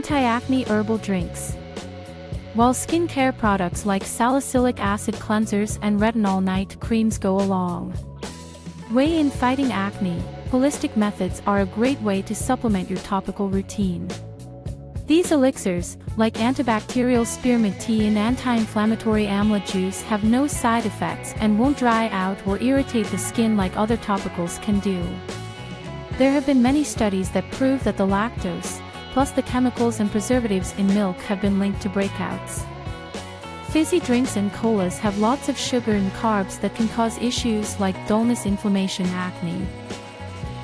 Anti-acne herbal drinks. While skincare products like salicylic acid cleansers and retinol night creams go a long way in fighting acne, holistic methods are a great way to supplement your topical routine. These elixirs, like antibacterial spearmint tea and anti-inflammatory amla juice, have no side effects and won't dry out or irritate the skin like other topicals can do. There have been many studies that prove that the lactose, plus the chemicals and preservatives in milk, have been linked to breakouts. Fizzy drinks and colas have lots of sugar and carbs that can cause issues like dullness, inflammation, acne.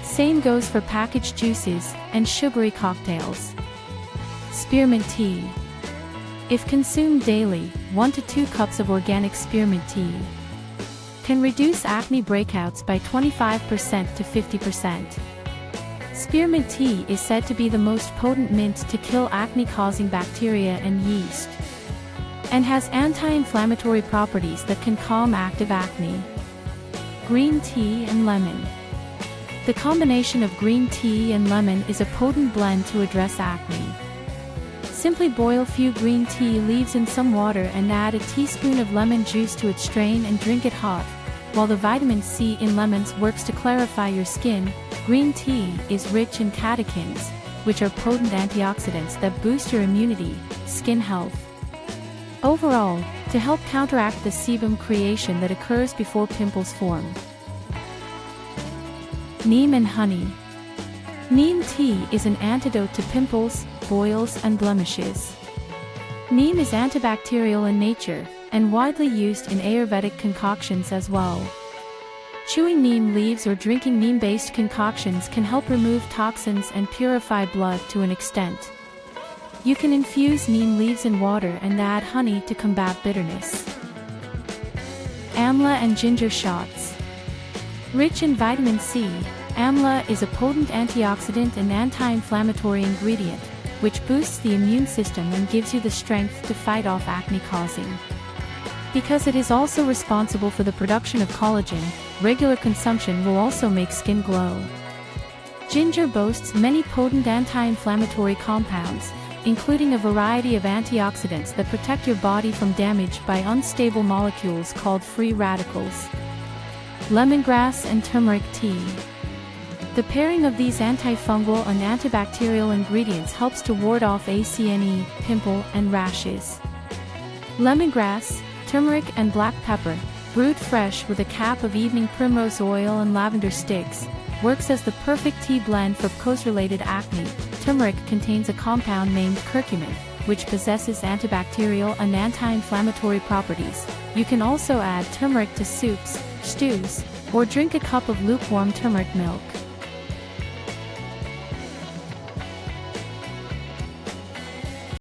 Same goes for packaged juices and sugary cocktails. Spearmint tea. If consumed daily, 1 to 2 cups of organic spearmint tea can reduce acne breakouts by 25% to 50%. Spearmint tea is said to be the most potent mint to kill acne-causing bacteria and yeast, and has anti-inflammatory properties that can calm active acne. Green tea and lemon. The combination of green tea and lemon is a potent blend to address acne. Simply boil few green tea leaves in some water and add a teaspoon of lemon juice to it. Strain and drink it hot. While the vitamin C in lemons works to clarify your skin, green tea is rich in catechins, which are potent antioxidants that boost your immunity, skin health. Overall, to help counteract the sebum creation that occurs before pimples form. Neem and honey. Neem tea is an antidote to pimples, boils, and blemishes. Neem is antibacterial in nature, and widely used in Ayurvedic concoctions as well. Chewing neem leaves or drinking neem-based concoctions can help remove toxins and purify blood to an extent. You can infuse neem leaves in water and add honey to combat bitterness. Amla and ginger shots. Rich in vitamin C, amla is a potent antioxidant and anti-inflammatory ingredient, which boosts the immune system and gives you the strength to fight off acne-causing. Because it is also responsible for the production of collagen, regular consumption will also make skin glow. Ginger boasts many potent anti-inflammatory compounds, including a variety of antioxidants that protect your body from damage by unstable molecules called free radicals. Lemongrass and turmeric tea. The pairing of these antifungal and antibacterial ingredients helps to ward off acne, pimple, and rashes. Lemongrass, turmeric, and black pepper, brewed fresh with a cap of evening primrose oil and lavender sticks, works as the perfect tea blend for PCOS-related acne. Turmeric contains a compound named curcumin, which possesses antibacterial and anti-inflammatory properties. You can also add turmeric to soups, stews, or drink a cup of lukewarm turmeric milk.